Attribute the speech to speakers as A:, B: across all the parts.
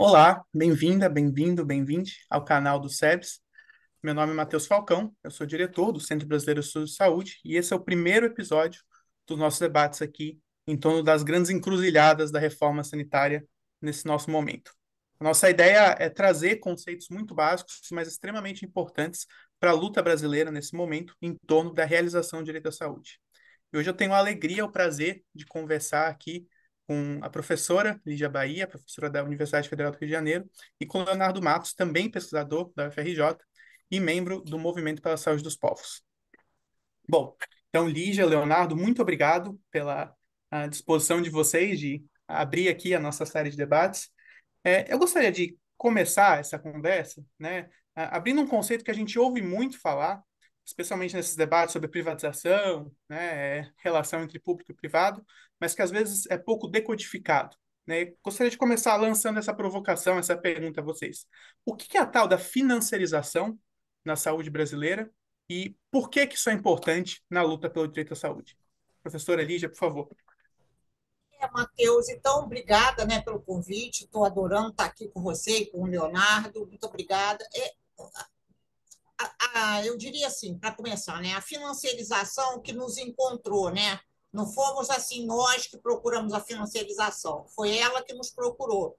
A: Olá, bem-vinda, bem-vindo, bem-vinde ao canal do SEBS. Meu nome é Matheus Falcão, eu sou diretor do Centro Brasileiro de Estudos de Saúde e esse é o primeiro episódio dos nossos debates aqui em torno das grandes encruzilhadas da reforma sanitária nesse nosso momento. A nossa ideia é trazer conceitos muito básicos, mas extremamente importantes para a luta brasileira nesse momento em torno da realização do direito à saúde. E hoje eu tenho a alegria e o prazer de conversar aqui com a professora Lígia Bahia, professora da Universidade Federal do Rio de Janeiro, e com o Leonardo Matos, também pesquisador da UFRJ e membro do Movimento pela Saúde dos Povos. Bom, então, Lígia, Leonardo, muito obrigado pela disposição de vocês de abrir aqui a nossa série de debates. Eu gostaria de começar essa conversa, né, abrindo um conceito que a gente ouve muito falar, especialmente nesses debates sobre privatização, né, relação entre público e privado, mas que às vezes é pouco decodificado. Né? Gostaria de começar lançando essa provocação, essa pergunta a vocês. O que é a tal da financiarização na saúde brasileira e por que isso é importante na luta pelo direito à saúde? Professora Lígia, por favor.
B: Matheus, então, obrigada, né, pelo convite. Estou adorando estar aqui com você e com o Leonardo. Muito obrigada. Eu diria assim, para começar, né, a financiarização que nos encontrou, né? Não fomos assim nós que procuramos a financiarização, foi ela que nos procurou.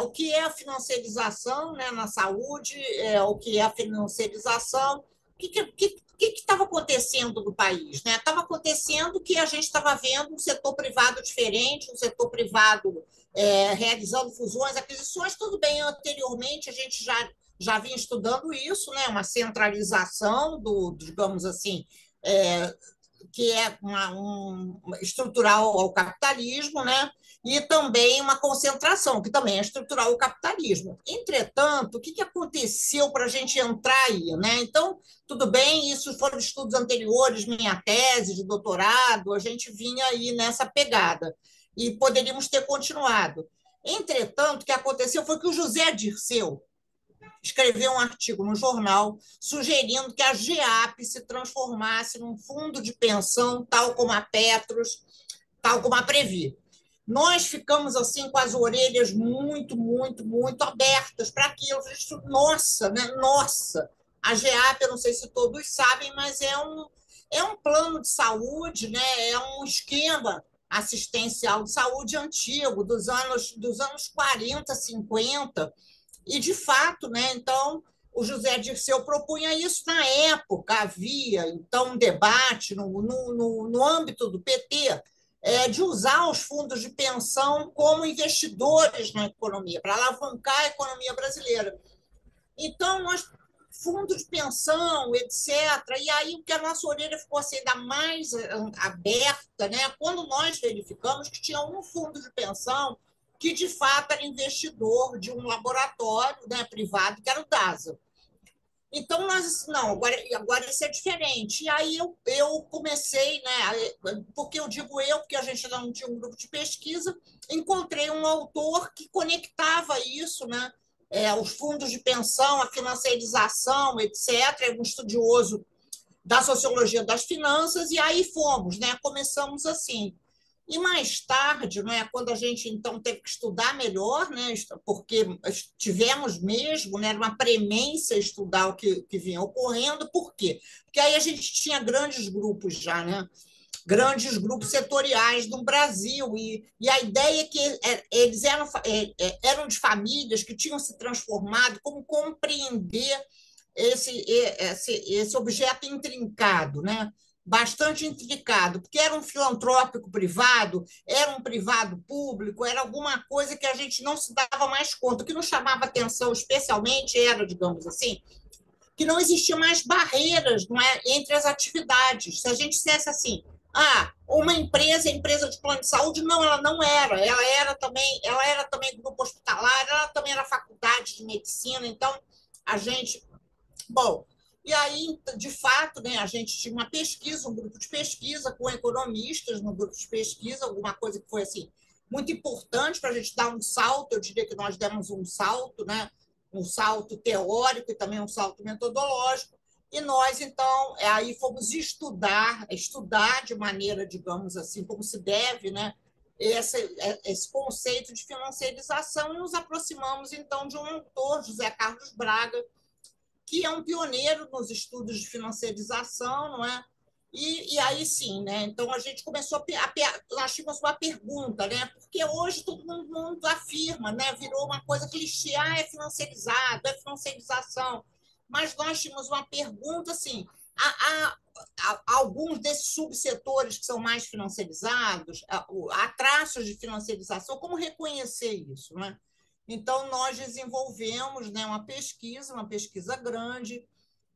B: O que é a financiarização, né, na saúde, o que é a financiarização, o que estava acontecendo no país? Né? Estava acontecendo que a gente estava vendo um setor privado diferente, um setor privado realizando fusões, aquisições, tudo bem, anteriormente a gente já vinha estudando isso, né? Uma centralização digamos assim, é, que é estrutural ao capitalismo, né? E também uma concentração, que também é estrutural ao capitalismo. Entretanto, o que aconteceu para a gente entrar aí? Né? Então, tudo bem, isso foram estudos anteriores, minha tese de doutorado, a gente vinha aí nessa pegada, e poderíamos ter continuado. Entretanto, o que aconteceu foi que o José Dirceu escreveu um artigo no jornal sugerindo que a GEAP se transformasse num fundo de pensão, tal como a Petros, tal como a Previ. Nós ficamos assim com as orelhas muito, muito, muito abertas para aquilo. Nossa, né? Nossa! A GEAP, eu não sei se todos sabem, mas é um plano de saúde, né? É um esquema assistencial de saúde antigo, dos anos 40, 50, e, de fato, né, então, o José Dirceu propunha isso na época, havia, então, um debate no âmbito do PT de usar os fundos de pensão como investidores na economia, para alavancar a economia brasileira. Então, nós, fundo de pensão, etc. E aí, o que a nossa orelha ficou assim, ainda mais aberta, né? Quando nós verificamos que tinha um fundo de pensão que, de fato, era investidor de um laboratório, né, privado, que era o DASA. Então, nós, não, agora isso é diferente. E aí eu comecei, né, porque eu digo eu, porque a gente ainda não tinha um grupo de pesquisa, encontrei um autor que conectava isso, né, os fundos de pensão, a financiarização, etc., é um estudioso da sociologia das finanças, e aí fomos, né, começamos assim. E mais tarde, né, quando a gente então teve que estudar melhor, né, porque tivemos mesmo, né, uma premência estudar o que vinha ocorrendo, por quê? Porque aí a gente tinha grandes grupos já, né, grandes grupos setoriais no Brasil, e a ideia é que eles eram de famílias que tinham se transformado, como compreender esse objeto intrincado, né? Bastante intricado, porque era um filantrópico privado, era um privado público, era alguma coisa que a gente não se dava mais conta. O que nos chamava atenção especialmente era, digamos assim, que não existiam mais barreiras, não é, entre as atividades. Se a gente dissesse assim, uma empresa de plano de saúde, não, ela não era. Ela era também grupo hospitalar, ela também era faculdade de medicina. Então, a gente bom, e aí, de fato, né, a gente tinha uma pesquisa, um grupo de pesquisa com economistas no grupo de pesquisa, alguma coisa que foi assim muito importante para a gente dar um salto. Eu diria que nós demos um salto, né, um salto teórico e também um salto metodológico. E nós, então, aí fomos estudar de maneira, digamos assim, como se deve, né, esse conceito de financiarização e nos aproximamos, então, de um autor, José Carlos Braga, que é um pioneiro nos estudos de financiarização, não é? E aí sim, né? Então a gente começou nós tínhamos uma pergunta, né? Porque hoje todo mundo afirma, né? Virou uma coisa clichê, é financiarizado, é financiarização. Mas nós tínhamos uma pergunta assim: alguns desses subsetores que são mais financiarizados, há traços de financiarização, como reconhecer isso, né? Então, nós desenvolvemos, né, uma pesquisa grande,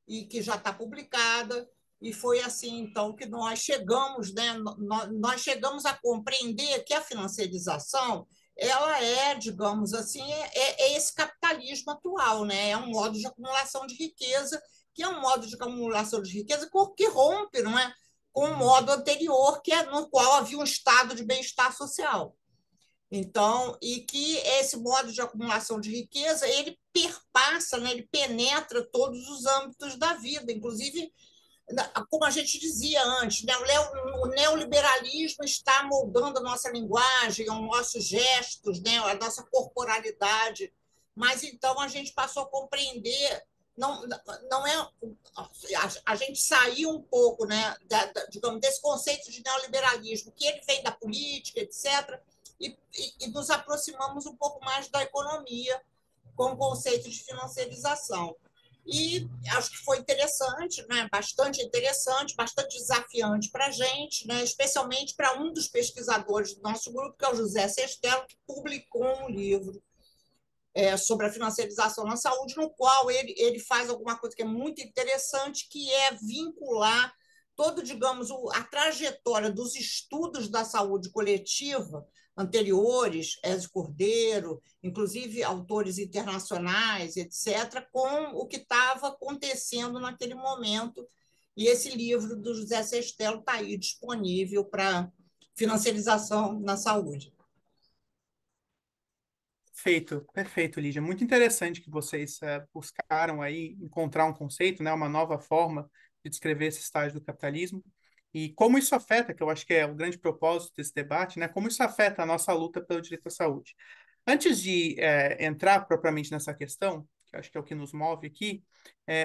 B: e que já está publicada, e foi assim, então, que nós chegamos, né, nós chegamos a compreender que a financiarização ela é, digamos assim, é esse capitalismo atual, né? É um modo de acumulação de riqueza, que é um modo de acumulação de riqueza que rompe, não é? Com o modo anterior, que é no qual havia um estado de bem-estar social. Então, e que esse modo de acumulação de riqueza, ele perpassa, né, ele penetra todos os âmbitos da vida, inclusive, como a gente dizia antes, né, o neoliberalismo está moldando a nossa linguagem, os nossos gestos, né, a nossa corporalidade, mas então a gente passou a compreender, não, não é a gente saiu um pouco, né, digamos, desse conceito de neoliberalismo, que ele vem da política, etc., e nos aproximamos um pouco mais da economia com o conceito de financiarização. E acho que foi interessante, né? Bastante interessante, bastante desafiante para a gente, né? Especialmente para um dos pesquisadores do nosso grupo, que é o José Sestelo, que publicou um livro sobre a financiarização na saúde, no qual ele faz alguma coisa que é muito interessante, que é vincular todo, digamos, a trajetória dos estudos da saúde coletiva anteriores, Ezio Cordeiro, inclusive autores internacionais, etc., com o que estava acontecendo naquele momento. E esse livro do José Sestelo está aí disponível para financiarização na saúde.
A: Perfeito, perfeito, Lígia. Muito interessante que vocês buscaram aí encontrar um conceito, né, uma nova forma de descrever esse estágio do capitalismo e como isso afeta, que eu acho que é o grande propósito desse debate, né, como isso afeta a nossa luta pelo direito à saúde. Antes de entrar propriamente nessa questão, que eu acho que é o que nos move aqui,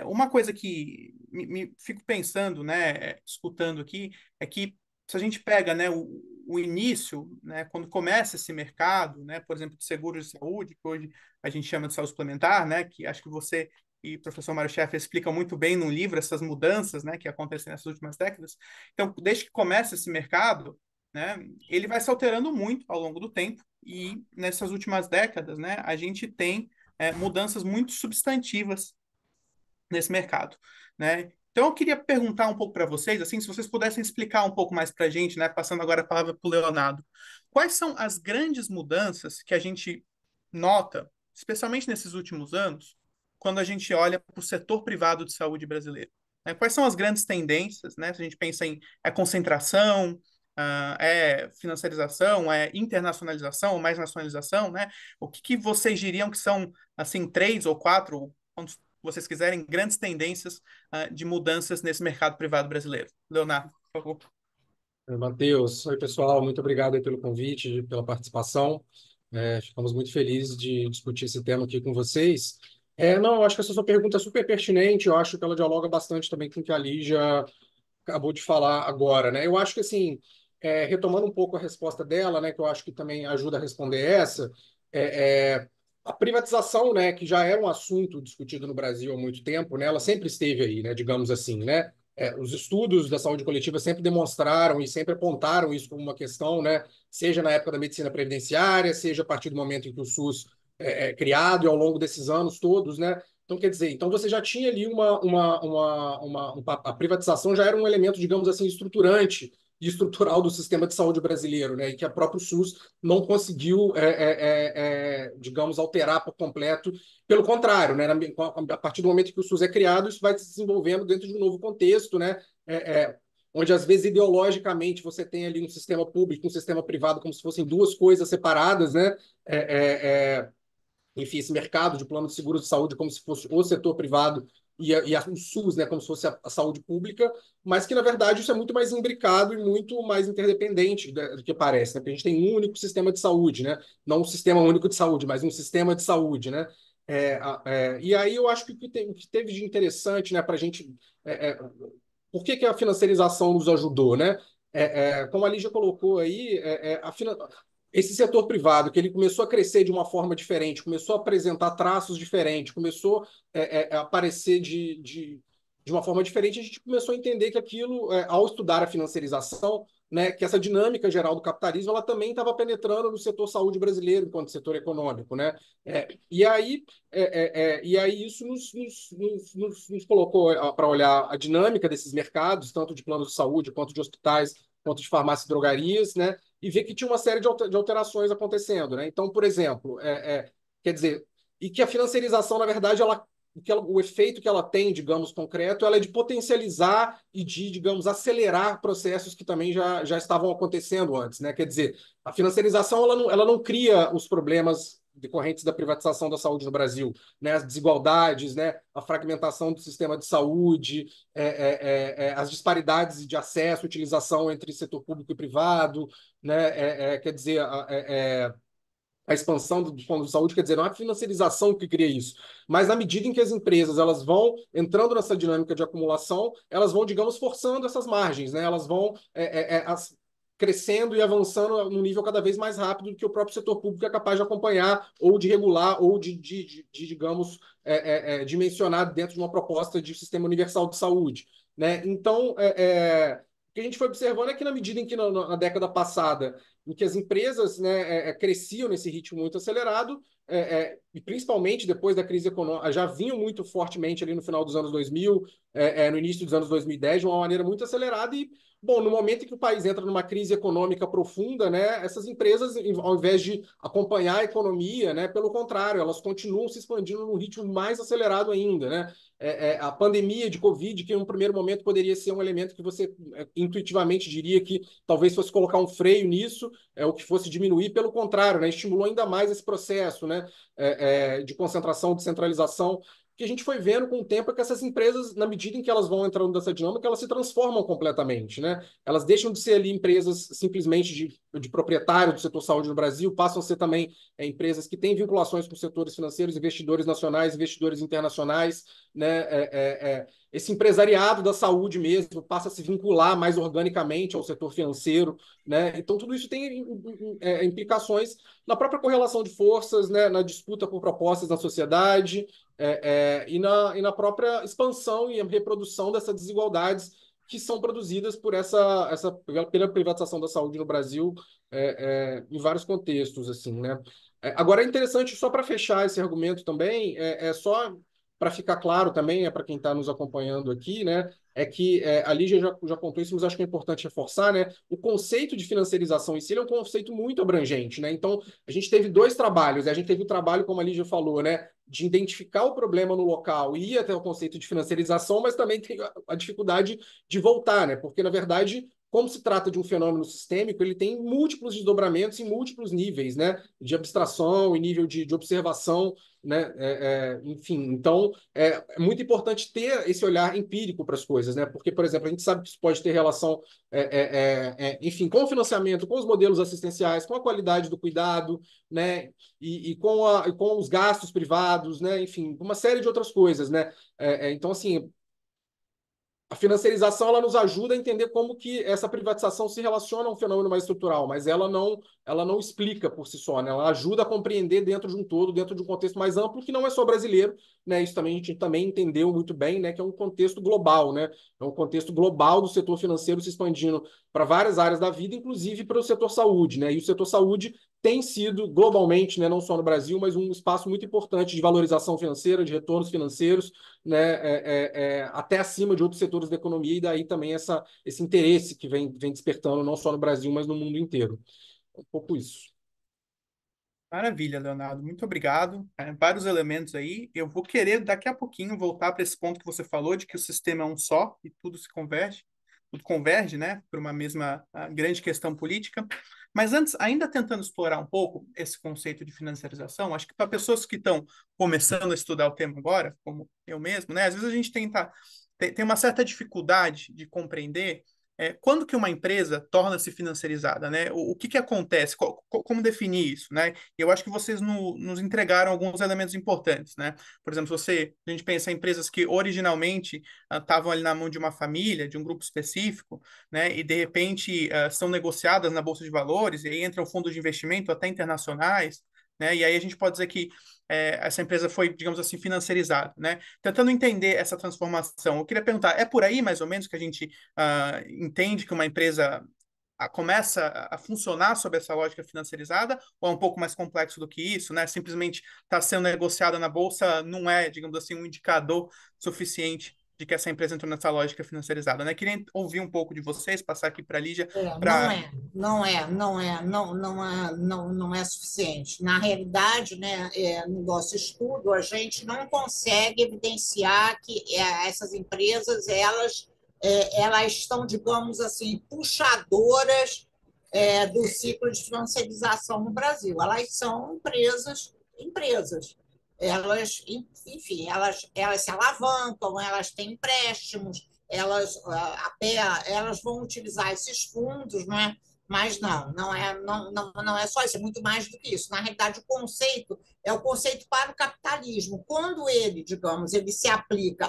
A: uma coisa que me fico pensando, né, escutando aqui, é que se a gente pega, né, o início, né, quando começa esse mercado, né, por exemplo, de seguros de saúde, que hoje a gente chama de saúde suplementar, né, que acho que você e o professor Mário Schaeffer explicam muito bem no livro essas mudanças, né, que acontecem nessas últimas décadas. Então, desde que começa esse mercado, né, ele vai se alterando muito ao longo do tempo e nessas últimas décadas, né, a gente tem mudanças muito substantivas nesse mercado, né? Então, eu queria perguntar um pouco para vocês, assim, se vocês pudessem explicar um pouco mais para a gente, né, passando agora a palavra para o Leonardo, quais são as grandes mudanças que a gente nota, especialmente nesses últimos anos, quando a gente olha para o setor privado de saúde brasileiro? Né? Quais são as grandes tendências, né? Se a gente pensa em concentração, é financiarização, é internacionalização, ou mais nacionalização, né? O que vocês diriam que são, assim, três ou quatro, quantos vocês quiserem, grandes tendências de mudanças nesse mercado privado brasileiro? Leonardo, por favor.
C: Matheus, oi pessoal, muito obrigado aí pelo convite, pela participação. Ficamos muito felizes de discutir esse tema aqui com vocês. Não, eu acho que essa sua pergunta é super pertinente, eu acho que ela dialoga bastante também com o que a Lígia acabou de falar agora, né? Eu acho que, assim, retomando um pouco a resposta dela, né, que eu acho que também ajuda a responder essa, a privatização, né, que já é um assunto discutido no Brasil há muito tempo, né, ela sempre esteve aí, né, digamos assim, né? Os estudos da saúde coletiva sempre demonstraram e sempre apontaram isso como uma questão, né, seja na época da medicina previdenciária, seja a partir do momento em que o SUS é criado e ao longo desses anos todos, né? Então, quer dizer, então você já tinha ali a privatização já era um elemento, digamos assim, estruturante e estrutural do sistema de saúde brasileiro, né? E que a próprio SUS não conseguiu, digamos, alterar por completo. Pelo contrário, né? A partir do momento que o SUS é criado, isso vai se desenvolvendo dentro de um novo contexto, né? Onde às vezes ideologicamente você tem ali um sistema público, um sistema privado, como se fossem duas coisas separadas, né? Enfim, esse mercado de plano de seguro de saúde como se fosse o setor privado o SUS, né, como se fosse a saúde pública, mas que, na verdade, isso é muito mais imbricado e muito mais interdependente do que parece, né? Porque a gente tem um único sistema de saúde, né? Não um sistema único de saúde, mas um sistema de saúde, né? E aí eu acho que o que teve de interessante, né, para a gente. Por que a financiarização nos ajudou, né? Como a Lígia colocou aí, esse setor privado, que ele começou a crescer de uma forma diferente, começou a apresentar traços diferentes, começou a aparecer de uma forma diferente, a gente começou a entender que aquilo, ao estudar a financiarização, né, que essa dinâmica geral do capitalismo, ela também estava penetrando no setor saúde brasileiro, enquanto setor econômico, né? E aí isso nos colocou para olhar a dinâmica desses mercados, tanto de planos de saúde, quanto de hospitais, quanto de farmácias e drogarias, né? E ver que tinha uma série de alterações acontecendo, né? Então, por exemplo, quer dizer, e que a financiarização, na verdade, o efeito que ela tem, digamos, concreto, ela é de potencializar e de, digamos, acelerar processos que também já estavam acontecendo antes, né? Quer dizer, a financiarização ela não cria os problemas decorrentes da privatização da saúde no Brasil, né? As desigualdades, né? A fragmentação do sistema de saúde, as disparidades de acesso, utilização entre setor público e privado, né? Quer dizer, a expansão do fundo de saúde, quer dizer, não é a financiarização que cria isso, mas na medida em que as empresas elas vão entrando nessa dinâmica de acumulação, elas vão, digamos, forçando essas margens, né? Elas vão crescendo e avançando num nível cada vez mais rápido do que o próprio setor público é capaz de acompanhar, ou de regular, ou digamos, dimensionar dentro de uma proposta de sistema universal de saúde, né? Então, o que a gente foi observando é que na medida em que na década passada em que as empresas, né, cresciam nesse ritmo muito acelerado, e principalmente depois da crise econômica, já vinham muito fortemente ali no final dos anos 2000, no início dos anos 2010, de uma maneira muito acelerada. E, bom, no momento em que o país entra numa crise econômica profunda, né, essas empresas, ao invés de acompanhar a economia, né, pelo contrário, elas continuam se expandindo num ritmo mais acelerado ainda, né? A pandemia de Covid, que em um primeiro momento poderia ser um elemento que você intuitivamente diria que talvez fosse colocar um freio nisso, o que fosse diminuir, pelo contrário, né, estimulou ainda mais esse processo, né, de concentração, de centralização, que a gente foi vendo com o tempo é que essas empresas, na medida em que elas vão entrando nessa dinâmica, elas se transformam completamente, né? Elas deixam de ser ali empresas simplesmente de proprietário do setor saúde no Brasil, passam a ser também empresas que têm vinculações com setores financeiros, investidores nacionais, investidores internacionais, né? Esse empresariado da saúde mesmo passa a se vincular mais organicamente ao setor financeiro, né? Então, tudo isso tem implicações na própria correlação de forças, né? Na disputa por propostas na sociedade, e na própria expansão e reprodução dessas desigualdades que são produzidas pela privatização da saúde no Brasil, em vários contextos, assim, né? Agora é interessante, só para fechar esse argumento também, só para ficar claro também, para quem está nos acompanhando aqui, né, é que a Lígia já contou isso, mas acho que é importante reforçar, né, o conceito de financiarização em si é um conceito muito abrangente, né? Então, a gente teve dois trabalhos, a gente teve o trabalho, como a Lígia falou, né, de identificar o problema no local e ir até o conceito de financiarização, mas também tem a dificuldade de voltar, né? Porque, na verdade, como se trata de um fenômeno sistêmico, ele tem múltiplos desdobramentos em múltiplos níveis, né? De abstração e nível de observação, né? Enfim, então é muito importante ter esse olhar empírico para as coisas, né? Porque, por exemplo, a gente sabe que isso pode ter relação, enfim, com o financiamento, com os modelos assistenciais, com a qualidade do cuidado, né? E com os gastos privados, né? Enfim, uma série de outras coisas, né? Então, assim, a financiarização ela nos ajuda a entender como que essa privatização se relaciona a um fenômeno mais estrutural, mas ela não explica por si só, né? Ela ajuda a compreender dentro de um todo, dentro de um contexto mais amplo, que não é só brasileiro, né? Isso também a gente também entendeu muito bem, né? Que é um contexto global, né? É um contexto global do setor financeiro se expandindo para várias áreas da vida, inclusive para o setor saúde, né? E o setor saúde tem sido globalmente, né, não só no Brasil, mas um espaço muito importante de valorização financeira, de retornos financeiros, né, até acima de outros setores da economia, e daí também esse interesse que vem despertando não só no Brasil, mas no mundo inteiro. É um pouco isso.
A: Maravilha, Leonardo. Muito obrigado. Vários elementos aí. Eu vou querer, daqui a pouquinho, voltar para esse ponto que você falou, de que o sistema é um só e tudo se converge, tudo converge, né, para uma mesma grande questão política. Mas antes, ainda tentando explorar um pouco esse conceito de financiarização, acho que para pessoas que estão começando a estudar o tema agora, como eu mesmo, né, às vezes a gente tem uma certa dificuldade de compreender quando que uma empresa torna-se financiarizada, né? O que que acontece? Como definir isso, né? E eu acho que vocês nos entregaram alguns elementos importantes, né? Por exemplo, a gente pensa em empresas que originalmente estavam ali na mão de uma família, de um grupo específico, né? E de repente são negociadas na Bolsa de Valores, e aí entram fundos de investimento até internacionais, né? E aí a gente pode dizer que essa empresa foi, digamos assim, financiarizada, né? Tentando entender essa transformação, eu queria perguntar, é por aí mais ou menos que a gente entende que uma empresa começa a funcionar sob essa lógica financiarizada, ou é um pouco mais complexo do que isso, né? Simplesmente está sendo negociada na bolsa não é, digamos assim, um indicador suficiente de que essa empresa entrou nessa lógica financiarizada, né? Queria ouvir um pouco de vocês, passar aqui para a Lígia,
B: Não
A: para...
B: é, não é, não é, não é suficiente. Na realidade, né, no nosso estudo, a gente não consegue evidenciar que essas empresas elas estão, digamos assim, puxadoras do ciclo de financiarização no Brasil. Elas são empresas. Elas, enfim, elas se alavancam, elas têm empréstimos, elas vão utilizar esses fundos, não é? Mas não é só isso, é muito mais do que isso. Na realidade, o conceito é o conceito para o capitalismo. Quando ele, digamos, ele se aplica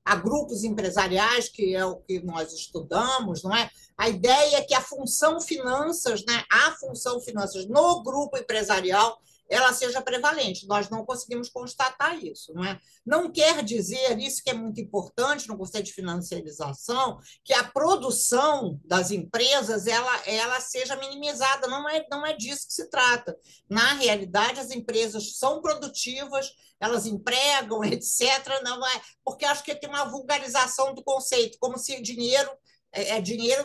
B: a grupos empresariais, que é o que nós estudamos, não é? A ideia é que a função finanças, né, a função finanças no grupo empresarial, ela seja prevalente. Nós não conseguimos constatar isso, não é? Não quer dizer, isso que é muito importante no conceito de financiarização, que a produção das empresas ela seja minimizada. Não é disso que se trata. Na realidade, as empresas são produtivas, elas empregam, etc. Não é, porque acho que tem uma vulgarização do conceito, como se dinheiro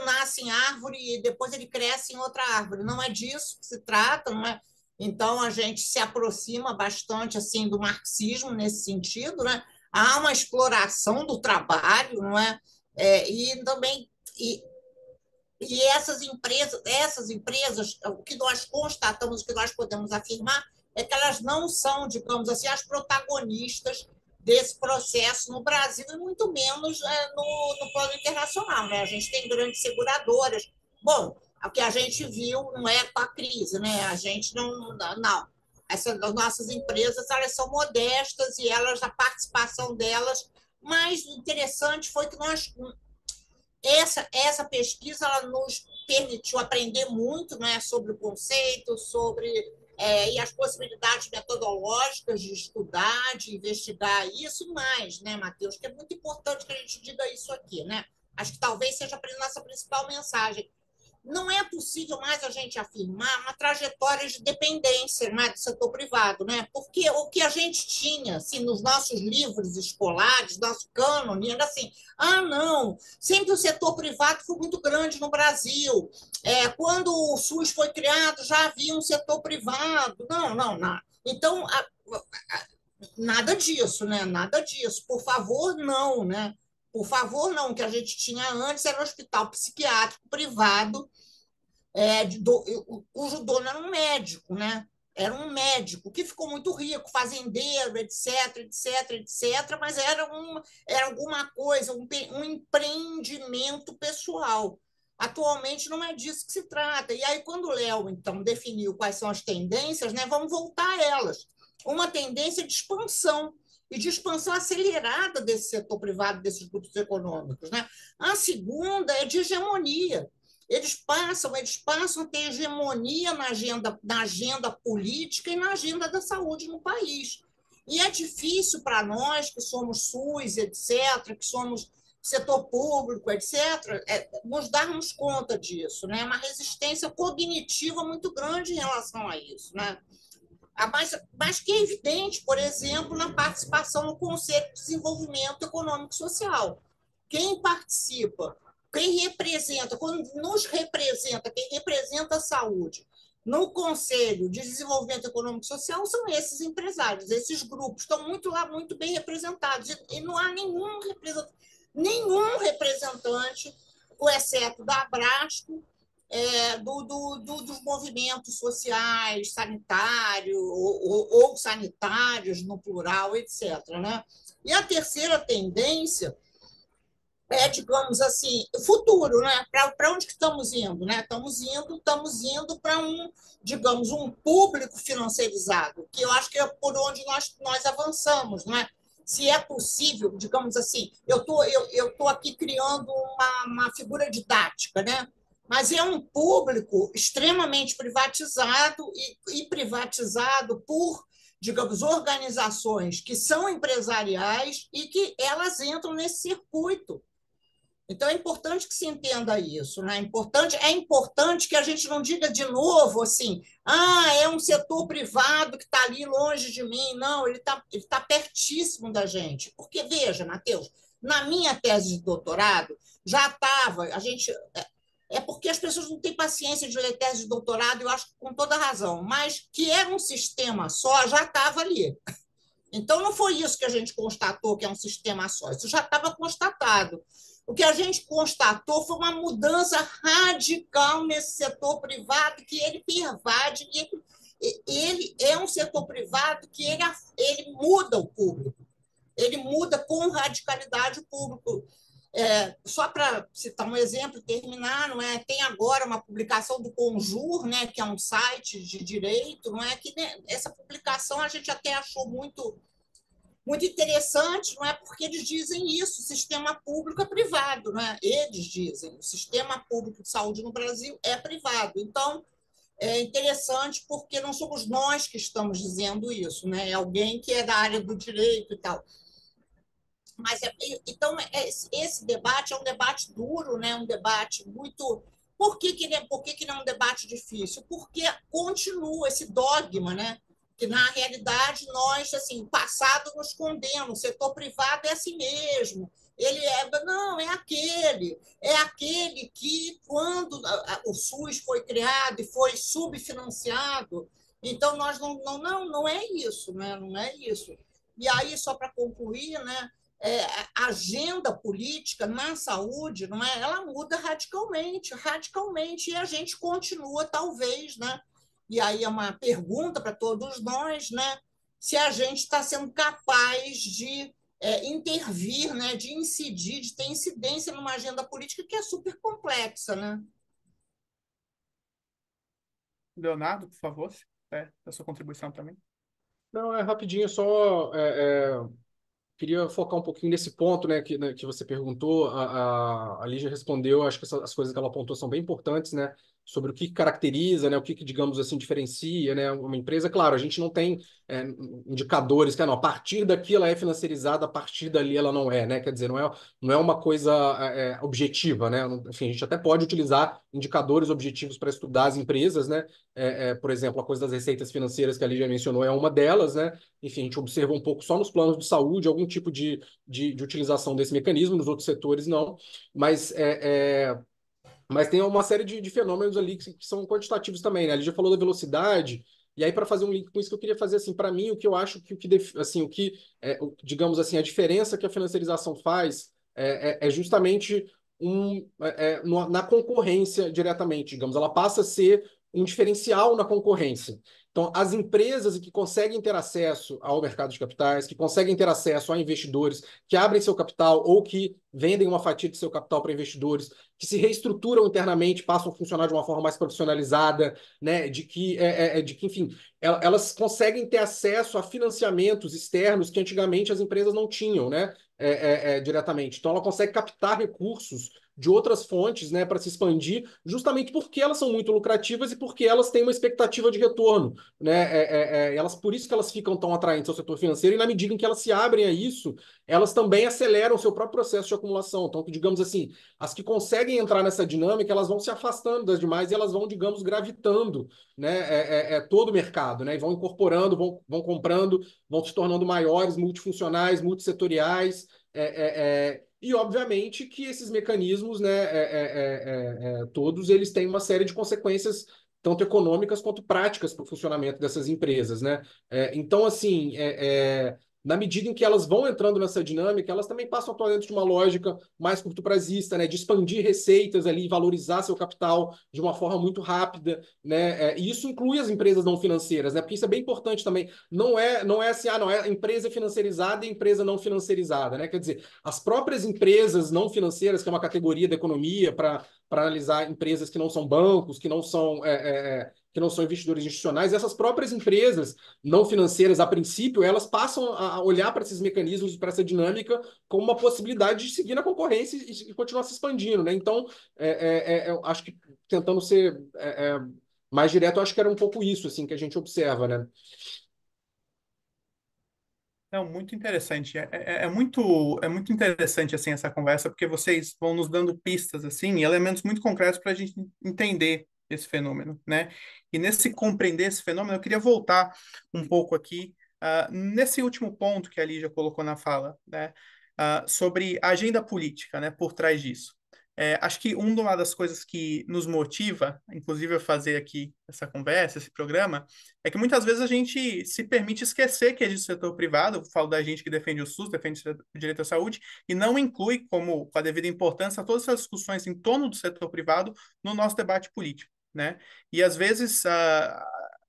B: nasce em árvore e depois ele cresce em outra árvore. Não é disso que se trata, não é? Então, a gente se aproxima bastante assim do marxismo nesse sentido, né? Há uma exploração do trabalho, não é? E também e essas empresas, o que nós constatamos, o que nós podemos afirmar é que elas não são, digamos assim, as protagonistas desse processo no Brasil e muito menos no plano internacional, né? A gente tem grandes seguradoras. Bom, o que a gente viu não é com a crise, né? A gente não. As nossas empresas elas são modestas e a participação delas. Mais interessante foi que essa pesquisa ela nos permitiu aprender muito, né, sobre o conceito, e as possibilidades metodológicas de estudar, de investigar isso e mais, né, Matheus? Que é muito importante que a gente diga isso aqui, né? Acho que talvez seja a nossa principal mensagem. Não é possível mais a gente afirmar uma trajetória de dependência, né, do setor privado, né? Porque o que a gente tinha assim, nos nossos livros escolares, nosso cânone, era assim: não, sempre o setor privado foi muito grande no Brasil. Quando o SUS foi criado, já havia um setor privado. Não. Então, nada disso, né? Nada disso. Por favor, não, né? Por favor, não. O que a gente tinha antes era um hospital psiquiátrico privado, cujo dono era um médico, né? Era um médico que ficou muito rico, fazendeiro, etc, mas era alguma coisa, um empreendimento pessoal. Atualmente não é disso que se trata. E aí, quando o Léo, então, definiu quais são as tendências, né, vamos voltar a elas. Uma tendência de expansão, e de expansão acelerada desse setor privado, desses grupos econômicos, né? A segunda é de hegemonia. Eles passam a ter hegemonia na agenda política e na agenda da saúde no país. E é difícil para nós, que somos SUS, etc., que somos setor público, etc., nos darmos conta disso. Né? É uma resistência cognitiva muito grande em relação a isso. Né? Mas que é evidente, por exemplo, na participação no Conselho de Desenvolvimento Econômico e Social. Quem participa, quem representa, quem representa a saúde no Conselho de Desenvolvimento Econômico e Social são esses empresários, esses grupos estão muito bem representados e não há nenhum representante, com exceto da Abrasco, dos movimentos sociais, sanitários ou sanitários no plural, etc. Né? E a terceira tendência é, digamos assim, futuro, né? Para onde que estamos indo, né? Estamos indo para digamos, um público financiarizado, que eu acho que é por onde nós avançamos, não é? Se é possível, digamos assim, eu tô aqui criando uma figura didática, né? Mas é um público extremamente privatizado e privatizado por, digamos, organizações que são empresariais e que elas entram nesse circuito. Então, é importante que se entenda isso, né? É importante que a gente não diga de novo assim, é um setor privado que está ali longe de mim. Não, ele tá pertíssimo da gente. Porque, veja, Matheus, na minha tese de doutorado, já estava, é porque as pessoas não têm paciência de ler tese de doutorado, eu acho que com toda razão, mas que era um sistema só, já estava ali. Então, não foi isso que a gente constatou, que é um sistema só, isso já estava constatado. O que a gente constatou foi uma mudança radical nesse setor privado, que ele pervade, ele é um setor privado que ele muda o público, ele muda com radicalidade o público. Só para citar um exemplo e terminar, não é? Tem agora uma publicação do Conjur, né, que é um site de direito, não é? Que, né, essa publicação a gente até achou muito interessante, não é? Porque eles dizem isso, o sistema público é privado, não é? Eles dizem, o sistema público de saúde no Brasil é privado. Então, é interessante porque não somos nós que estamos dizendo isso, né? É alguém que é da área do direito e tal. Mas então esse debate é um debate duro, né? Um debate muito. Por que não é um debate difícil? Porque continua esse dogma, né? Que na realidade nós, assim, o passado nos condena, o setor privado é assim mesmo. Não, é aquele que, quando o SUS foi criado e foi subfinanciado, então nós não é isso, né? Não é isso. E aí, só para concluir, né? A agenda política na saúde, não é? Ela muda radicalmente, radicalmente, e a gente continua, talvez, né? E aí é uma pergunta para todos nós, né? Se a gente está sendo capaz de intervir, né? De incidir, de ter incidência numa agenda política que é super complexa, né?
A: Leonardo, por favor, a sua contribuição também.
C: Não, é rapidinho, só queria focar um pouquinho nesse ponto, né, que você perguntou. A Lígia respondeu, acho que as coisas que ela apontou são bem importantes, né, sobre o que caracteriza, né, o que, digamos assim, diferencia, né, uma empresa. Claro, a gente não tem indicadores que, não, a partir daqui ela é financiarizada, a partir dali ela não é, né, quer dizer, não é uma coisa objetiva, né, enfim, a gente até pode utilizar indicadores objetivos para estudar as empresas, né, por exemplo, a coisa das receitas financeiras que a Lígia mencionou é uma delas, né. Enfim, a gente observa um pouco só nos planos de saúde, algum tipo de utilização desse mecanismo, nos outros setores não, mas, mas tem uma série de fenômenos ali que são quantitativos também, né? Ele já falou da velocidade, e aí para fazer um link com isso que eu queria fazer, assim, para mim, o que eu acho que assim, digamos assim, a diferença que a financiarização faz é justamente na concorrência diretamente, digamos, ela passa a ser um diferencial na concorrência. Então, as empresas que conseguem ter acesso ao mercado de capitais, que conseguem ter acesso a investidores que abrem seu capital ou que vendem uma fatia de seu capital para investidores, que se reestruturam internamente, passam a funcionar de uma forma mais profissionalizada, né? De que, enfim, elas conseguem ter acesso a financiamentos externos que antigamente as empresas não tinham, né? Diretamente. Então, ela consegue captar recursos de outras fontes, né, para se expandir, justamente porque elas são muito lucrativas e porque elas têm uma expectativa de retorno, né? Por isso que elas ficam tão atraentes ao setor financeiro, e na medida em que elas se abrem a isso, elas também aceleram o seu próprio processo de acumulação. Então, digamos assim, as que conseguem entrar nessa dinâmica, elas vão se afastando das demais e elas vão, digamos, gravitando, né, todo o mercado, né, e vão incorporando, vão comprando, vão se tornando maiores, multifuncionais, multissetoriais, e, obviamente, que esses mecanismos, né, todos eles têm uma série de consequências tanto econômicas quanto práticas para o funcionamento dessas empresas, né? Então, assim, na medida em que elas vão entrando nessa dinâmica, elas também passam a atuar dentro de uma lógica mais curto-prazista, né, de expandir receitas ali, valorizar seu capital de uma forma muito rápida, né, e isso inclui as empresas não financeiras, né, porque isso é bem importante também. Não é assim, não é empresa financiarizada e empresa não financiarizada, né? Quer dizer, as próprias empresas não financeiras, que é uma categoria da economia para analisar empresas que não são bancos, que não são investidores institucionais, essas próprias empresas não financeiras, a princípio, elas passam a olhar para esses mecanismos, para essa dinâmica, como uma possibilidade de seguir na concorrência e continuar se expandindo, né? Então, eu acho que tentando ser mais direto, eu acho que era um pouco isso assim que a gente observa, né?
A: Não, muito interessante. É muito interessante assim essa conversa, porque vocês vão nos dando pistas assim, e elementos muito concretos para a gente entender esse fenômeno, né? E nesse compreender esse fenômeno, eu queria voltar um pouco aqui nesse último ponto que a Lígia colocou na fala, né? Sobre a agenda política, né? Por trás disso. Acho que uma das coisas que nos motiva, inclusive a fazer aqui essa conversa, esse programa, é que muitas vezes a gente se permite esquecer que é do setor privado, eu falo da gente que defende o SUS, defende o direito à saúde, e não inclui, como com a devida importância, todas essas discussões em torno do setor privado no nosso debate político, né? E às vezes,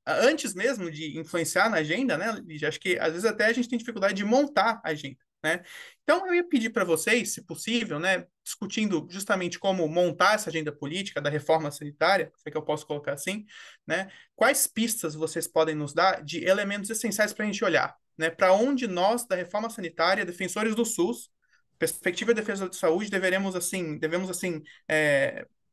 A: antes mesmo de influenciar na agenda, né, Lígia, acho que às vezes até a gente tem dificuldade de montar a agenda, né? Então eu ia pedir para vocês, se possível, né, discutindo justamente como montar essa agenda política da reforma sanitária, se é que eu posso colocar assim, né? Quais pistas vocês podem nos dar de elementos essenciais para a gente olhar, né? Para onde nós, da reforma sanitária, defensores do SUS, perspectiva de defesa da saúde, devemos assim,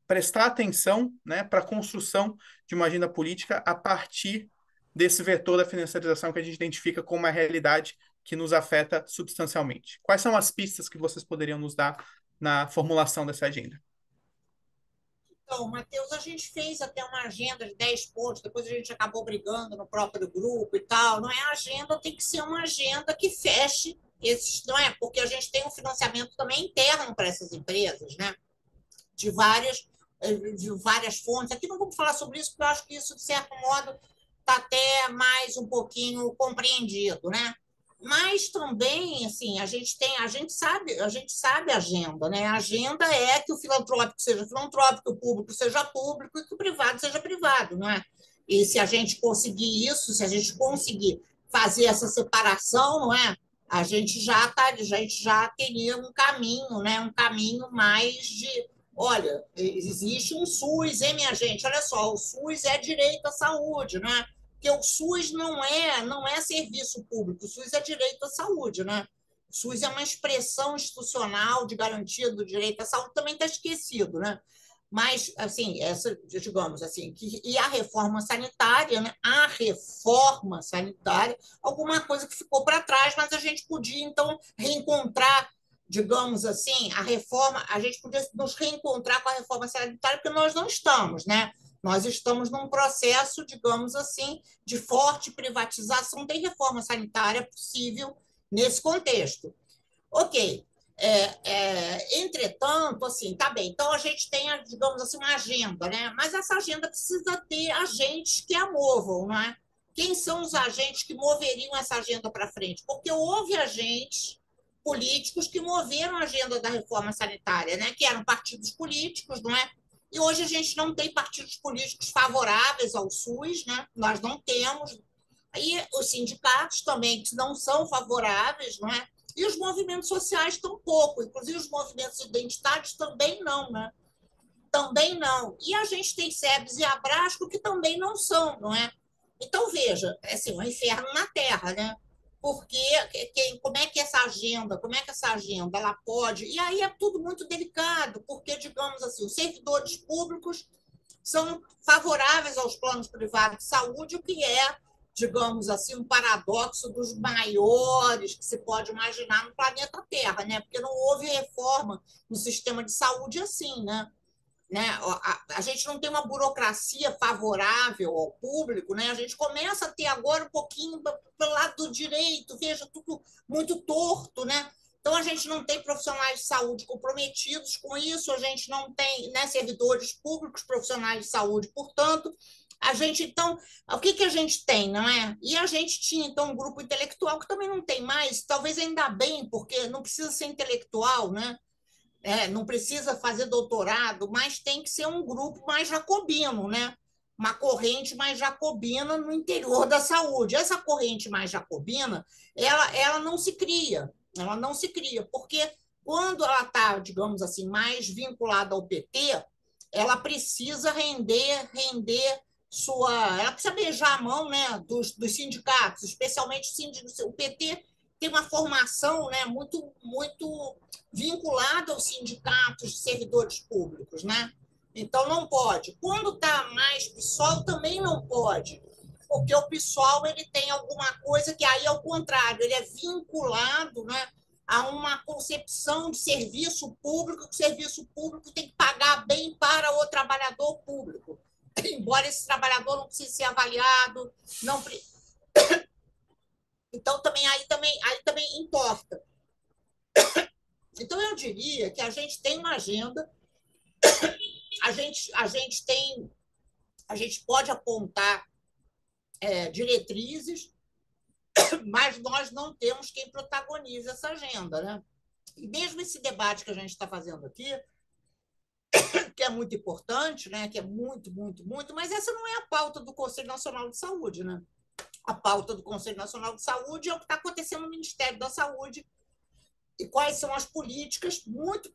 A: prestar atenção, né, para a construção de uma agenda política a partir desse vetor da financiarização que a gente identifica como uma realidade que nos afeta substancialmente. Quais são as pistas que vocês poderiam nos dar na formulação dessa agenda?
B: Então, Matheus, a gente fez até uma agenda de 10 pontos, depois a gente acabou brigando no próprio grupo e tal. Não é? A agenda tem que ser uma agenda que feche esses, não é? Porque a gente tem um financiamento também interno para essas empresas, né? De várias fontes. Aqui não vamos falar sobre isso, porque eu acho que isso, de certo modo, está até mais um pouquinho compreendido, né? Mas também, assim, a gente sabe a agenda, né? A agenda é que o filantrópico seja filantrópico, que o público seja público e que o privado seja privado, não é? E se a gente conseguir isso, se a gente conseguir fazer essa separação, não é? A gente já teria um caminho, né? Um caminho mais de, olha, existe um SUS, hein, minha gente? Olha só, o SUS é direito à saúde, né? Porque o SUS não é serviço público, o SUS é direito à saúde, né? O SUS é uma expressão institucional de garantia do direito à saúde, também está esquecido, né? Mas, assim, digamos assim, e a reforma sanitária, né? A reforma sanitária, alguma coisa que ficou para trás, mas a gente podia, então, reencontrar, digamos assim, a gente podia nos reencontrar com a reforma sanitária, porque nós não estamos, né? Nós estamos num processo, digamos assim, de forte privatização. Tem reforma sanitária possível nesse contexto. Ok. Entretanto, assim, tá bem. Então a gente tem, digamos assim, uma agenda, né? Mas essa agenda precisa ter agentes que a movam, não é? Quem são os agentes que moveriam essa agenda para frente? Porque houve agentes políticos que moveram a agenda da reforma sanitária, né? Que eram partidos políticos, não é? E hoje a gente não tem partidos políticos favoráveis ao SUS, né? Nós não temos. E os sindicatos também, que não são favoráveis, não é? E os movimentos sociais tampouco, inclusive os movimentos identitários também não, né? Também não. E a gente tem SEBS e Abrasco que também não são, não é? Então, veja, é assim, um inferno na Terra, né? Porque como é que essa agenda ela pode. E aí é tudo muito delicado, porque, digamos assim, os servidores públicos são favoráveis aos planos privados de saúde, o que é, digamos assim, um paradoxo dos maiores que se pode imaginar no planeta Terra, né? Porque não houve reforma no sistema de saúde assim, né? A gente não tem uma burocracia favorável ao público, né? A gente começa a ter agora um pouquinho pelo lado do direito, veja, tudo muito torto, né? Então, a gente não tem profissionais de saúde comprometidos com isso, a gente não tem, né, servidores públicos profissionais de saúde, portanto, A gente, então, o que que a gente tem, não é? E a gente tinha, então, um grupo intelectual que também não tem mais, talvez ainda bem, porque não precisa ser intelectual, né? Não precisa fazer doutorado, mas tem que ser um grupo mais jacobino, né? Uma corrente mais jacobina no interior da saúde. Essa corrente mais jacobina, ela não se cria, porque quando ela está, digamos assim, mais vinculada ao PT, ela precisa ela precisa beijar a mão, né, dos sindicatos, especialmente o PT tem uma formação, né, muito vinculada aos sindicatos de servidores públicos, né? Então não pode. Quando está mais PSOL, também não pode, porque o PSOL ele tem alguma coisa que aí, ao contrário, ele é vinculado, né, a uma concepção de serviço público, que o serviço público tem que pagar bem para o trabalhador público, embora esse trabalhador não precise ser avaliado, não. Então aí também importa. Então eu diria que a gente tem uma agenda, a gente pode apontar diretrizes, mas nós não temos quem protagonize essa agenda, né? E mesmo esse debate que a gente está fazendo aqui, que é muito importante, né? Que é muito, muito, muito, mas essa não é a pauta do Conselho Nacional de Saúde, né? A pauta do Conselho Nacional de Saúde é o que está acontecendo no Ministério da Saúde e quais são as políticas, muito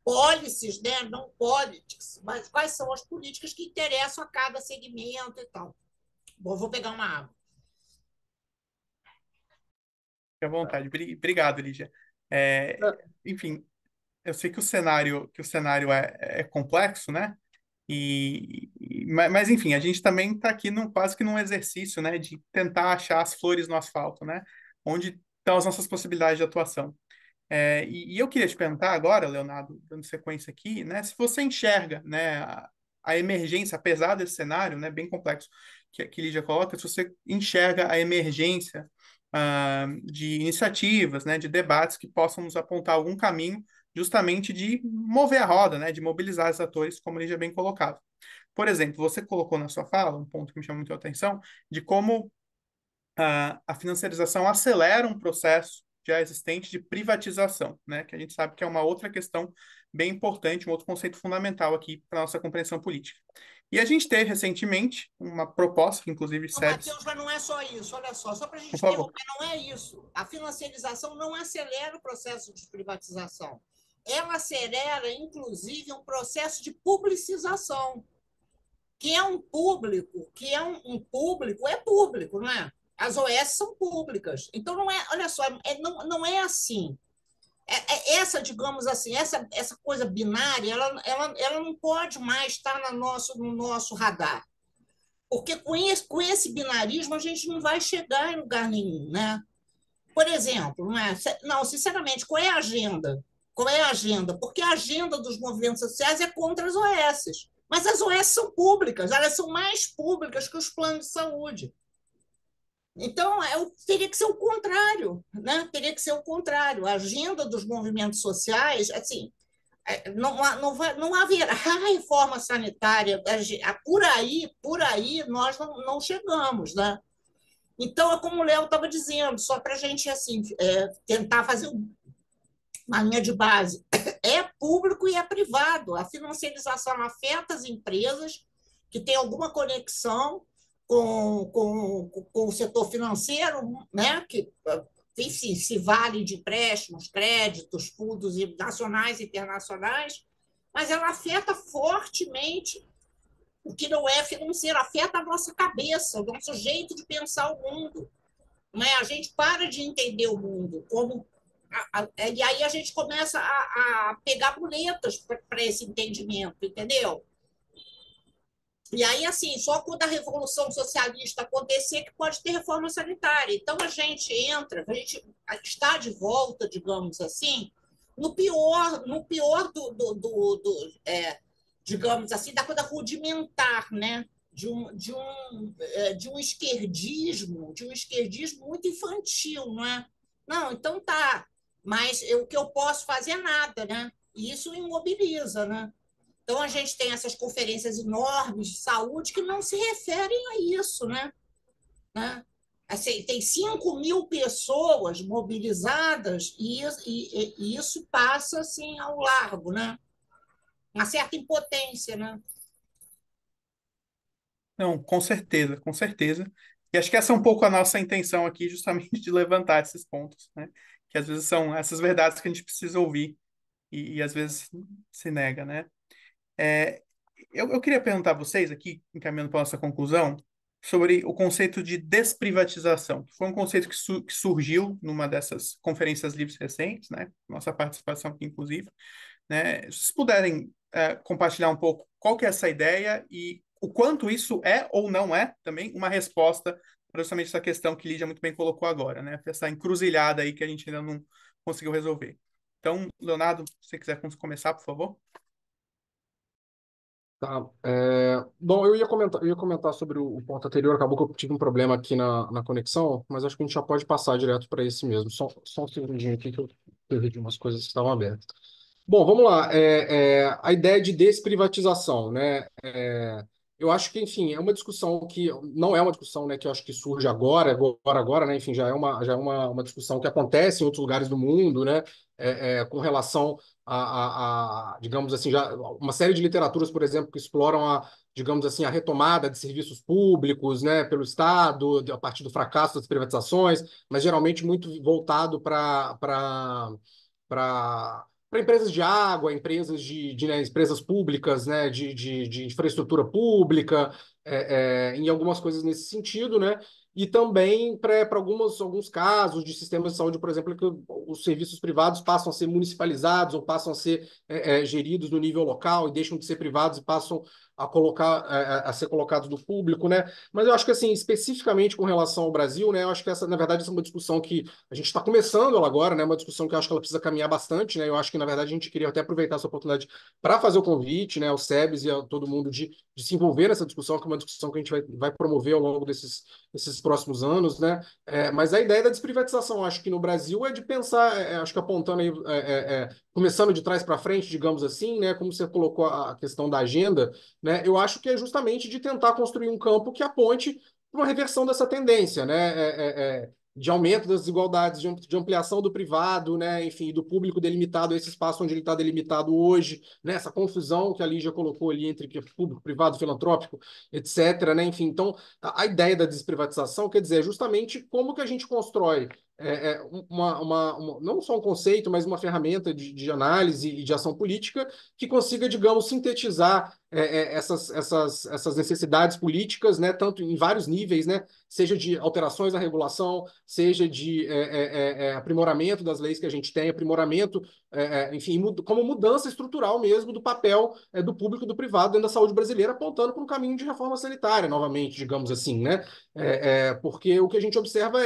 B: policies, né? Não politics, mas quais são as políticas que interessam a cada segmento e tal. Bom, vou pegar uma água.
A: Fique à vontade. Obrigado, Lígia. Enfim, eu sei que o cenário é complexo, né? Mas, enfim, a gente também está aqui quase que num exercício, né, de tentar achar as flores no asfalto, né? Onde estão as nossas possibilidades de atuação. E eu queria te perguntar agora, Leonardo, dando sequência aqui, né, se você enxerga, né, a emergência, apesar desse cenário, né, bem complexo que Lígia coloca, se você enxerga a emergência de iniciativas, né, de debates que possam nos apontar algum caminho justamente de mover a roda, né, de mobilizar os atores, como Lígia bem colocado. Por exemplo, você colocou na sua fala um ponto que me chamou muito a atenção, de como a financiarização acelera um processo já existente de privatização, né? Que a gente sabe que é uma outra questão bem importante, um outro conceito fundamental aqui para a nossa compreensão política. E a gente teve recentemente uma proposta, que inclusive
B: Não,
A: SEBS,
B: Matheus, mas não é só isso, olha só para a
A: por
B: gente
A: favor.
B: interromper, não é isso. A financiarização não acelera o processo de privatização. Ela acelera, inclusive, um processo de publicização, que é um público, é público, não é? As OS são públicas. Então, não é, olha só, não é assim. Essa, digamos assim, essa coisa binária, ela não pode mais estar no nosso radar. Porque com esse binarismo a gente não vai chegar em lugar nenhum, né? Por exemplo, não, sinceramente, qual é a agenda? Qual é a agenda? Porque a agenda dos movimentos sociais é contra as OS. Mas as OS são públicas, elas são mais públicas que os planos de saúde. Então, teria que ser o contrário, né? Teria que ser o contrário. A agenda dos movimentos sociais, assim, não haverá reforma sanitária. Por aí nós não chegamos, né? Então, é como o Léo estava dizendo, só para a gente assim, tentar fazer uma linha de base. É público e é privado. A financiarização afeta as empresas que têm alguma conexão com o setor financeiro, né? Que, enfim, se vale de empréstimos, créditos, fundos nacionais e internacionais, mas ela afeta fortemente o que não é financeiro, afeta a nossa cabeça, o nosso jeito de pensar o mundo. Né? A gente para de entender o mundo como e aí a gente começa a pegar muletas para esse entendimento, entendeu? E aí, assim, só quando a Revolução Socialista acontecer que pode ter reforma sanitária. Então, a gente está de volta, digamos assim, no pior digamos assim, da coisa rudimentar, né? De um esquerdismo muito infantil, não é? Não, então tá, mas o que eu posso fazer é nada, né? E isso imobiliza, né? Então, a gente tem essas conferências enormes de saúde que não se referem a isso, né? Assim, tem 5.000 pessoas mobilizadas e isso passa assim ao largo, né? Uma certa impotência, né?
A: Não, com certeza, com certeza. E acho que essa é um pouco a nossa intenção aqui, justamente de levantar esses pontos, né? Que às vezes são essas verdades que a gente precisa ouvir e às vezes se nega, né? É, eu queria perguntar a vocês aqui, encaminhando para a nossa conclusão, sobre o conceito de desprivatização, que foi um conceito que surgiu numa dessas conferências livres recentes, né? Nossa participação aqui, inclusive, né? Se vocês puderem compartilhar um pouco qual que é essa ideia e o quanto isso é ou não é também uma resposta para justamente essa questão que Lídia muito bem colocou agora, né? Essa encruzilhada aí que a gente ainda não conseguiu resolver. Então, Leonardo, se você quiser começar, por favor.
C: Tá. Bom, eu ia comentar sobre o ponto anterior, acabou que eu tive um problema aqui na conexão, mas acho que a gente já pode passar direto para esse mesmo. Só um segundinho aqui que eu perdi umas coisas que estavam abertas. Bom, vamos lá. A ideia de desprivatização, né? Eu acho que, enfim, é uma discussão que não é uma discussão, né, que eu acho que surge agora, né? Enfim, já é uma discussão que acontece em outros lugares do mundo, né? Com relação digamos assim, já uma série de literaturas, por exemplo, que exploram digamos assim, a retomada de serviços públicos, né, pelo Estado, a partir do fracasso das privatizações, mas geralmente muito voltado para empresas de água, empresas né, empresas públicas, né, de infraestrutura pública, em algumas coisas nesse sentido, né? E também para alguns casos de sistemas de saúde, por exemplo, que os serviços privados passam a ser municipalizados ou passam a ser geridos no nível local e deixam de ser privados e passam a ser colocados no público, né? Mas eu acho que, assim, especificamente com relação ao Brasil, né? Eu acho que essa, na verdade, essa é uma discussão que a gente está começando ela agora, né? Uma discussão que eu acho que ela precisa caminhar bastante, né? Eu acho que, na verdade, a gente queria até aproveitar essa oportunidade para fazer o convite, né? Ao SEBS e a todo mundo de se envolver nessa discussão, que é uma discussão que a gente vai promover ao longo desses próximos anos, né? Mas a ideia da desprivatização, acho que no Brasil é de pensar, acho que apontando aí, começando de trás para frente, digamos assim, né? Como você colocou a questão da agenda, né? Eu acho que é justamente de tentar construir um campo que aponte para uma reversão dessa tendência, né? De aumento das desigualdades, de ampliação do privado, né? Enfim, do público delimitado a esse espaço onde ele está delimitado hoje, né? Essa confusão que a Lígia colocou ali entre público, privado, filantrópico, etc., né? Enfim, então, a ideia da desprivatização, quer dizer, é justamente como que a gente constrói não só um conceito, mas uma ferramenta de análise e de ação política que consiga, digamos, sintetizar essas necessidades políticas, né, tanto em vários níveis, né, seja de alterações na regulação, seja de aprimoramento das leis que a gente tem, aprimoramento, enfim, como mudança estrutural mesmo do papel do público e do privado dentro da saúde brasileira, apontando para um caminho de reforma sanitária, novamente, digamos assim, né? Porque o que a gente observa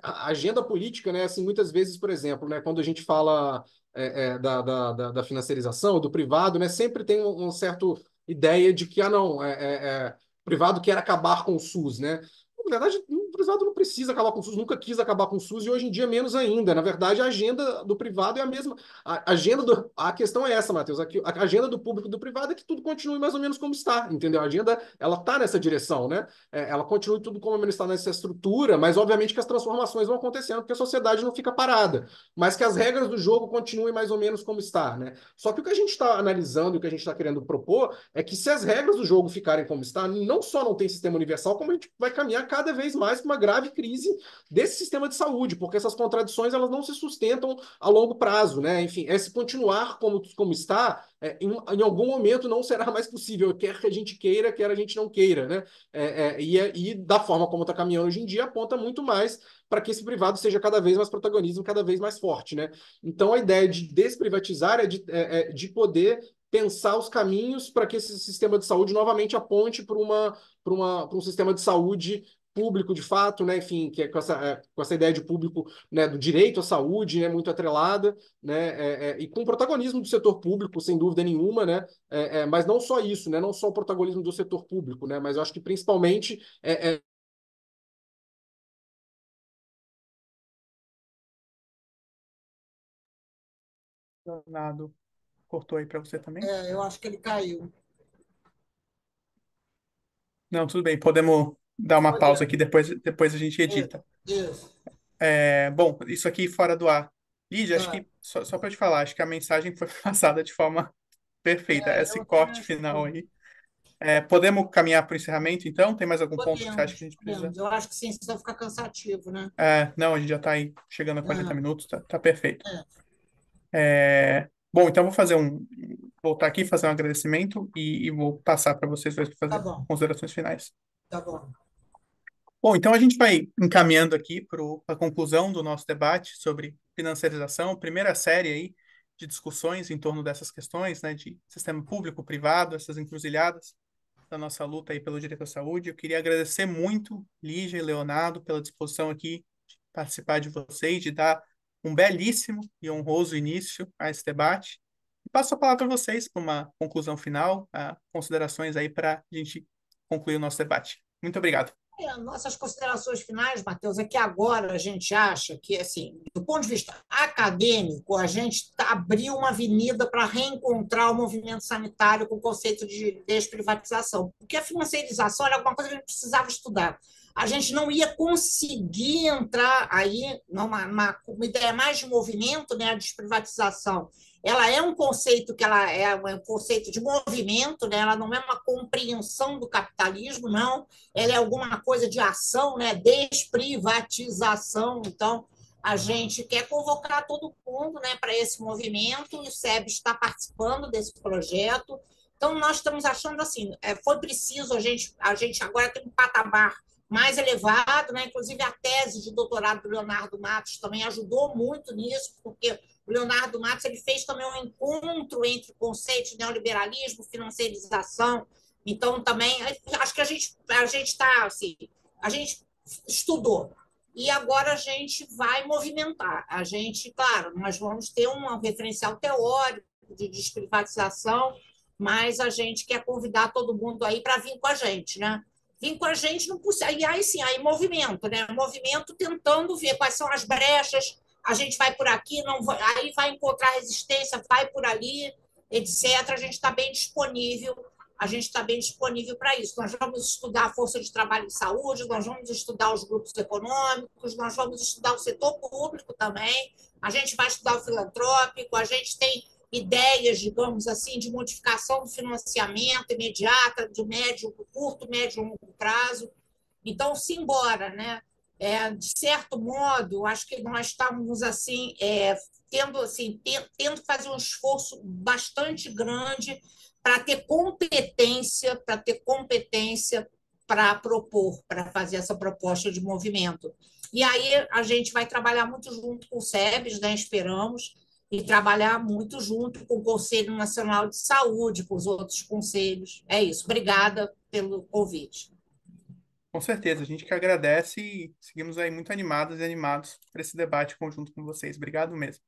C: a agenda política, né? Assim, muitas vezes, por exemplo, né, quando a gente fala da financiarização, do privado, né, sempre tem um certo ideia de que, não, o privado quer acabar com o SUS, né? Na verdade, o privado não precisa acabar com o SUS, nunca quis acabar com o SUS e hoje em dia menos ainda. Na verdade, a agenda do privado é a mesma. A questão é essa, Matheus. A agenda do público e do privado é que tudo continue mais ou menos como está, entendeu? A agenda, ela está nessa direção, né? Ela continue tudo como está nessa estrutura, mas obviamente que as transformações vão acontecendo porque a sociedade não fica parada, mas que as regras do jogo continuem mais ou menos como está, né? Só que o que a gente está analisando e o que a gente está querendo propor é que se as regras do jogo ficarem como está, não só não tem sistema universal, como a gente vai caminhar cada vez mais para uma grave crise desse sistema de saúde, porque essas contradições elas não se sustentam a longo prazo, né? Enfim, se continuar como está, em algum momento não será mais possível, quer que a gente queira, quer a gente não queira, né? E da forma como está caminhando hoje em dia, aponta muito mais para que esse privado seja cada vez mais protagonismo, cada vez mais forte, né? Então, a ideia de desprivatizar de poder pensar os caminhos para que esse sistema de saúde novamente aponte para um sistema de saúde público de fato, né? Enfim, que com essa ideia de público, né? Do direito à saúde, né? Muito atrelada, né? E com o protagonismo do setor público, sem dúvida nenhuma, né? Mas não só isso, né? Não só o protagonismo do setor público, né? Mas eu acho que principalmente
A: Leonardo. cortou aí para você também?
B: Eu acho que ele caiu.
A: Não, tudo bem, podemos dar uma pausa aqui,
B: Podemos.
A: depois a gente
B: Isso.
A: edita.
B: Isso.
A: Bom, isso aqui fora do ar. Lídia, acho
B: Ah,
A: que, só para te falar, acho que a mensagem foi passada de forma perfeita, esse
B: eu também
A: corte
B: acho que
A: final
B: foi.
A: aí. Podemos caminhar para o encerramento, então? Tem mais algum ponto que você acha que a
B: Podemos,
A: gente precisa?
B: podemos. Eu acho que sim, senão fica cansativo, né?
A: Não, a gente já está aí chegando a 40
B: Ah,
A: minutos, tá perfeito.
B: é,
A: Bom, então vou voltar aqui, fazer um agradecimento e vou passar para vocês dois para
B: tá
A: fazer
B: bom,
A: considerações finais.
B: tá bom.
A: Bom, então a gente vai encaminhando aqui para a conclusão do nosso debate sobre financiarização, primeira série aí de discussões em torno dessas questões, né, de sistema público, privado, essas encruzilhadas da nossa luta aí pelo direito à saúde. Eu queria agradecer muito, Lígia e Leonardo, pela disposição aqui de participar de vocês, de dar um belíssimo e honroso início a esse debate. E passo a palavra para vocês para uma conclusão final, considerações aí para a gente concluir o nosso debate. Muito obrigado.
B: Nossas considerações finais, Matheus, é que agora a gente acha que, assim, do ponto de vista acadêmico, a gente abriu uma avenida para reencontrar o movimento sanitário com o conceito de desprivatização, porque a financiarização era alguma coisa que a gente precisava estudar. A gente não ia conseguir entrar aí uma ideia mais de movimento, né, a desprivatização. Ela é um conceito que ela é um conceito de movimento, né? Ela não é uma compreensão do capitalismo, não, ela é alguma coisa de ação, né? Desprivatização. Então, a gente quer convocar todo mundo, né, para esse movimento, e o SEB está participando desse projeto. Então, nós estamos achando assim, foi preciso, a gente agora tem um patamar mais elevado, né? Inclusive a tese de doutorado do Leonardo Matos também ajudou muito nisso, porque o Leonardo Matos ele fez também um encontro entre conceitos de neoliberalismo, financiarização. Então, também, acho que a gente está assim, a gente estudou. E agora a gente vai movimentar. A gente, claro, nós vamos ter um referencial teórico de desprivatização, mas a gente quer convidar todo mundo aí para vir com a gente, né? Vir com a gente não precisa. E aí sim, aí movimento, né? Movimento tentando ver quais são as brechas. A gente vai por aqui, não vai, aí vai encontrar resistência, vai por ali, etc. A gente está bem disponível para isso. Nós vamos estudar a força de trabalho de saúde, nós vamos estudar os grupos econômicos, nós vamos estudar o setor público também, a gente vai estudar o filantrópico, a gente tem ideias, digamos assim, de modificação do financiamento imediata, de médio, curto, médio e longo prazo. Então, simbora, né? De certo modo, acho que nós estávamos tendo que fazer um esforço bastante grande para ter competência para propor, para fazer essa proposta de movimento. E aí a gente vai trabalhar muito junto com o SEBS, né, esperamos, e trabalhar muito junto com o Conselho Nacional de Saúde, com os outros conselhos. É isso. Obrigada pelo convite.
A: Com certeza, a gente que agradece e seguimos aí muito animados e animados para esse debate conjunto com vocês. Obrigado mesmo.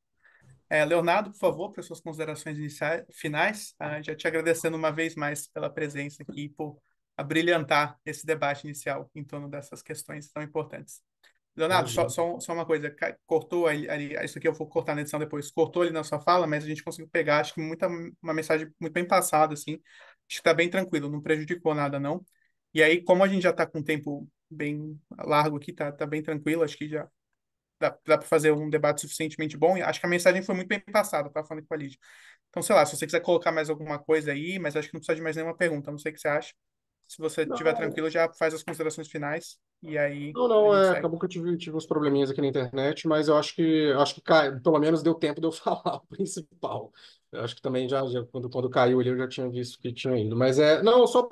A: Leonardo, por favor, para suas considerações finais, já te agradecendo uma vez mais pela presença aqui, por abrilhantar esse debate inicial em torno dessas questões tão importantes. Leonardo,
C: Imagina.
A: só uma coisa, cortou ali, isso aqui eu vou cortar na edição depois, cortou ali na sua fala, mas a gente conseguiu pegar, acho que uma mensagem muito bem passada, assim, acho que está bem tranquilo, não prejudicou nada, não. E aí, como a gente já está com um tempo bem largo aqui, tá bem tranquilo, acho que já dá para fazer um debate suficientemente bom, e acho que a mensagem foi muito bem passada, tá falando com a Lídia. Então, sei lá, se você quiser colocar mais alguma coisa aí, mas acho que não precisa de mais nenhuma pergunta, não sei o que você acha. Se você estiver
C: Não,
A: tranquilo, já faz as considerações finais, e aí a
C: não,
A: gente segue.
C: acabou que eu tive uns probleminhas aqui na internet, mas eu acho que pelo menos deu tempo de eu falar o principal. Eu acho que também quando caiu ali eu já tinha visto que tinha ido. Mas não, só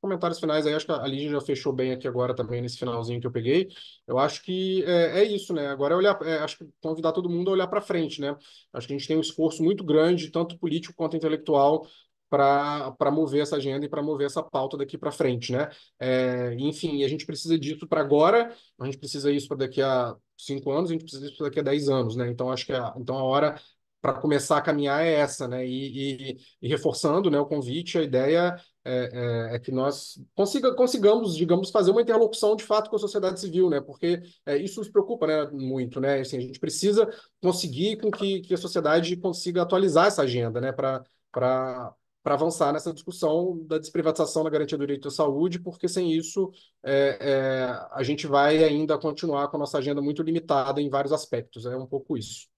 C: comentários finais aí, acho que a Lígia já fechou bem aqui agora também nesse finalzinho que eu peguei. Eu acho que é isso, né? Agora é olhar, acho que convidar todo mundo a olhar para frente, né? Acho que a gente tem um esforço muito grande, tanto político quanto intelectual, para mover essa agenda e para mover essa pauta daqui para frente, né? Enfim, a gente precisa disso para agora, a gente precisa isso para daqui a 5 anos, a gente precisa disso para daqui a 10 anos, né? Então, acho que então a hora para começar a caminhar é essa, né? E reforçando, né, o convite, a ideia é que nós consigamos, digamos, fazer uma interlocução de fato com a sociedade civil, né? Porque isso nos preocupa, né, muito, né? Assim, a gente precisa conseguir com que a sociedade consiga atualizar essa agenda, né? Para avançar nessa discussão da desprivatização da garantia do direito à saúde, porque sem isso a gente vai ainda continuar com a nossa agenda muito limitada em vários aspectos. É um pouco isso.